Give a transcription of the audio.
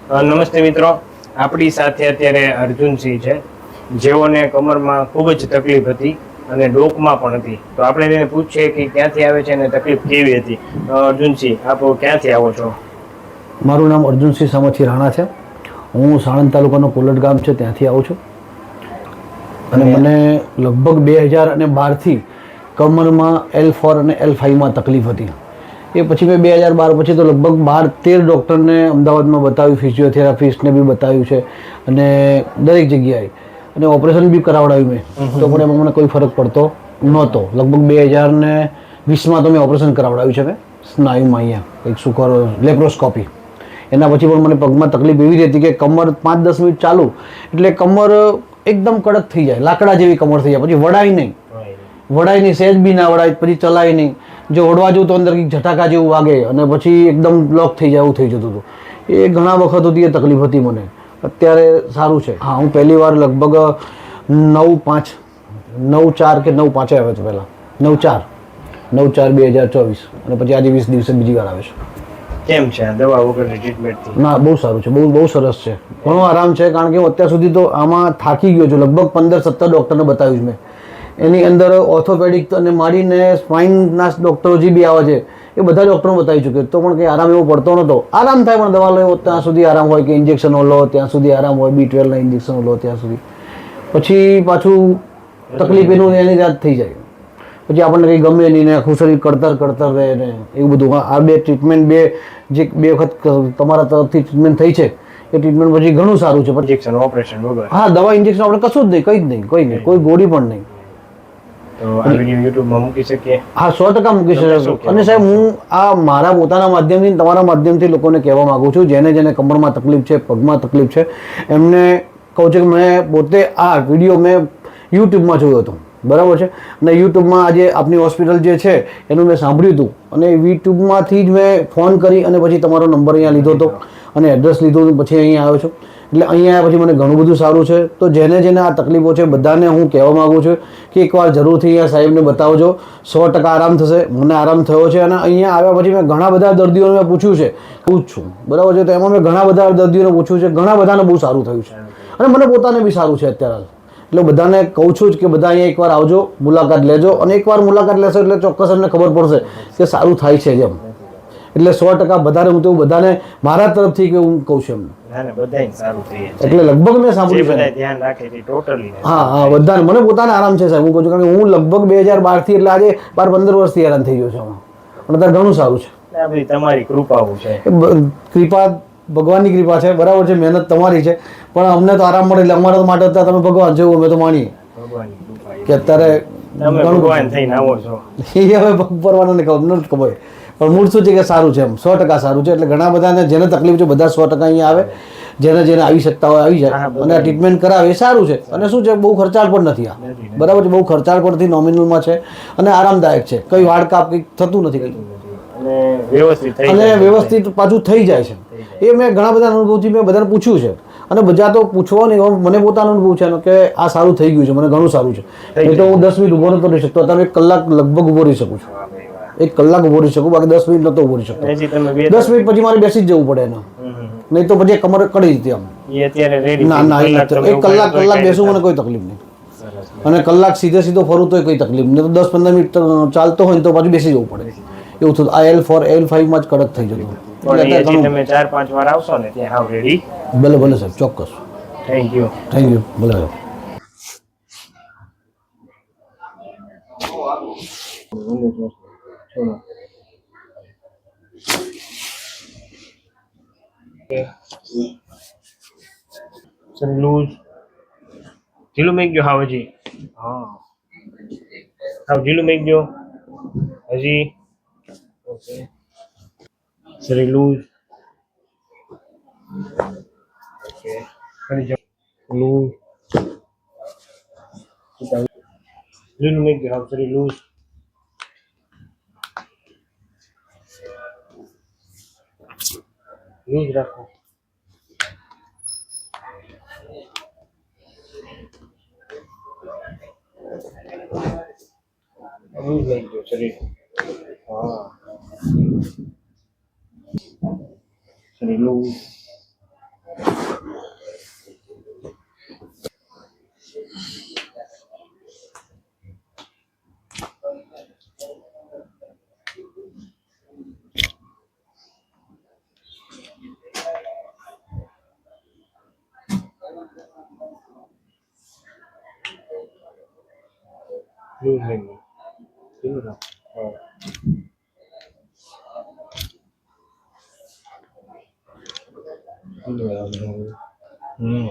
નમસ્તે મિત્રો, આપણી સાથે અત્યારે અર્જુનસિંહ છે, જેઓને કમરમાં ખૂબ જ તકલીફ હતી અને ડોકમાં પણ હતી. તો આપણે તેને પૂછીએ કે ક્યાંથી આવે છે અને તકલીફ કેવી હતી. અર્જુનસિંહ, આપ ક્યાંથી આવો છો? મારું નામ અર્જુનસિંહ સામથી રાણા છે. હું સાણંદ તાલુકાનો કોલટ ગામ છે, ત્યાંથી આવું છું. અને મને લગભગ 2012થી કમરમાં L4 અને L5માં તકલીફ હતી. એ પછી મેં 2012 પછી તો લગભગ 12-13 ડૉક્ટરને અમદાવાદમાં બતાવ્યું, ફિઝિયોથેરાપિસ્ટને બી બતાવ્યું છે અને દરેક જગ્યાએ, અને ઓપરેશન બી કરાવડાવ્યું મેં, તો પણ એમાં મને કોઈ ફરક પડતો નહોતો. લગભગ 2020માં તો મેં ઓપરેશન કરાવડાવ્યું છે, મેં સ્નાયુમાં અહીંયા કંઈક શું કરો લેપ્રોસ્કોપી. એના પછી પણ મને પગમાં તકલીફ એવી રહેતી કે કમર 5-10 મિનિટ ચાલુ એટલે કમર એકદમ કડક થઈ જાય, લાકડા જેવી કમર થઈ જાય, પછી વડાય નહીં, સહેજ બી ના વડાય, પછી ચલાય નહીં. જો ઓળવા જવું તો અંદર કંઈક ઝટાકા જેવું વાગે અને પછી એકદમ બ્લોક થઈ જાય, એવું થઈ જતું હતું. એ ઘણા વખત સુધી એ તકલીફ હતી મને. અત્યારે સારું છે. હા, હું પહેલી વાર લગભગ 9/4 કે 9/5 આવ્યો હતો પહેલાં. 9/4/2024 અને પછી આજે 20 દિવસે બીજી વાર આવે છે. કેમ છે દવા વગરની ટ્રીટમેન્ટ? ના, બહુ સારું છે, બહુ સરસ છે, ઘણો આરામ છે. કારણ કે હું અત્યાર સુધી તો આમાં થાકી ગયો છું. લગભગ 15-17 ડૉક્ટરને બતાવ્યું મેં. એની અંદર ઓર્થોપેડિક અને માંડીને સ્પાઇનના ડૉક્ટરો જે બી આવે છે એ બધા ડૉક્ટરો બતાવી ચૂક્યો, તો પણ કંઈ આરામ એવો પડતો નહોતો. આરામ થાય પણ દવા લો ત્યાં સુધી આરામ હોય, કે ઇન્જેક્શનો લો ત્યાં સુધી આરામ હોય, B12ના ઇન્જેક્શનો લો ત્યાં સુધી. પછી પાછું તકલીફ એની જાત થઈ જાય. પછી આપણને કંઈ ગમે નહીં ને આખું શરીર કડતર રહે ને એવું બધું. આ બે ટ્રીટમેન્ટ બે વખત તમારા તરફથી ટ્રીટમેન્ટ થઈ છે, એ ટ્રીટમેન્ટ પછી ઘણું સારું છે. ઇન્જેક્શન ઓપરેશન વગર? હા, દવા ઇન્જેક્શન આપણે કશું જ નહીં, કંઈ જ નહીં, કોઈ ગોળી પણ નહીં. તો આ વિડીયો યુટ્યુબમાં મૂકી શકીએ? હા, 100% મૂકી શકીએ. અને સાહેબ, હું આ મારા પોતાના માધ્યમથી, તમારા માધ્યમથી લોકોને કહેવા માગું છું, જેને કમરમાં તકલીફ છે, પગમાં તકલીફ છે, એમને કહું છું કે મેં પોતે આ વિડીયો મેં યુટ્યુબમાં જોયો હતો, બરાબર છે, અને યુટ્યુબમાં આજે આપની હોસ્પિટલ જે છે એનું મેં સાંભળ્યું હતું, અને યુટ્યુબમાંથી જ મેં ફોન કરી અને પછી તમારો નંબર અહીંયા લીધો હતો અને એડ્રેસ લીધું, પછી અહીંયા આવ્યો છું. એટલે અહીંયા આવ્યા પછી મને ઘણું બધું સારું છે. તો જેને આ તકલીફો છે બધાને હું કહેવા માગું છું કે એકવાર જરૂરથી અહીંયા સાહેબને બતાવજો, 100% આરામ થશે. મને આરામ થયો છે. અને અહીંયા આવ્યા પછી મેં ઘણા બધા દર્દીઓને મેં પૂછ્યું છે, હું જ છું, બરાબર છે, તો એમાં મેં ઘણા બધા દર્દીઓને પૂછ્યું છે, ઘણા બધાને બહુ સારું થયું છે અને મને પોતાને બી સારું છે અત્યારે. એટલે બધાને કહું છું જ કે બધા અહીંયા એકવાર આવજો, મુલાકાત લેજો, અને એકવાર મુલાકાત લેશો એટલે ચોક્કસ એમને ખબર પડશે કે સારું થાય છે જેમ. એટલે 100% બધાને હું તો બધાને મારા તરફથી કે હું કહું છું એમને. એટલે લગભગ મેં સાંભળ્યું છે. હા, બધાને, મને પોતાને આરામ છે સાહેબ, હું કહું છું. કારણ કે હું લગભગ 2012થી એટલે આજે 12-15 વર્ષથી હેરાન થઈ ગયો છું આમાં, પણ અત્યારે ઘણું સારું છે. તમારી કૃપાઓ છે. કૃપા ભગવાનની કૃપા છે, બરાબર છે, મહેનત તમારી છે, પણ અમને તો આરામ મળે એટલે અમારા માટે અત્યારે તમે ભગવાન જેવું અમે તો માનીએ કે અત્યારે ભગવાન થઈને આવો છો. એ હવે પરવાનાને ખબર, પણ મૂળ શું છે કે સારું છે, એમ 100% સારું છે. એટલે ઘણા બધાને જેને તકલીફ છે બધા 100% અહીંયા આવે, જેને આવી શકતા હોય આવી જાય અને આ ટ્રીટમેન્ટ કરાવે એ સારું છે. અને શું છે, બહુ ખર્ચાળ પણ નથી આ, બરાબર છે, બહુ ખર્ચાળ પણ નથી, નોમિનલમાં છે અને આરામદાયક છે. કઈ વાડ કાપ કંઈક થતું નથી કંઈ, અને વ્યવસ્થિત પાછું થઈ જાય છે. એ મેં ઘણા બધા અનુભવથી મેં બધાને પૂછ્યું છે, અને બધા તો પૂછવાની મને પોતાનો અનુભવ છે કે આ સારું થઈ ગયું છે, મને ઘણું સારું છે. એટલે હું 10 મિનિટ ઊભો નતો રહી શકતો, અત્યારે 1 કલાક લગભગ ઊભો રહી શકું છું. 1 કલાક ઊભો રહી શકું, બાકી 10 મિનિટ નતો ઊભો રહી શકતો. 10 મિનિટ પછી મારે બેસી જ જવું પડે એનો, નહીં તો પછી કમર કડી જતી આમ. ના, 1 કલાક બેસું મને કોઈ તકલીફ નહીં, અને કલાક સીધો ફરું તો કોઈ તકલીફ નહીં. તો 10-15 મિનિટ ચાલતો હોય તો પાછું બેસી જવું પડે, એવું થતું. આ L4 L5માં જ કડક થઈ જતું. તમે 4-5 વાર આવશો ને ત્યાં આવ રેડી. ભલે સાહેબ, ચોક્કસ. Thank you. ભલે. લૂઝ ઢીલું મેકજો. હા, હજી ઢીલું મેકજો હજી. ઓકે, શરીર લૂઝ. ઓકે, કરી જાઓ લૂઝ. ઢીલું મેકજો. હા, શરીર લૂઝ. લૂઝ રાખો. લૂઝ મેકજો શરીર. હા, શરીર લૂઝ. હમ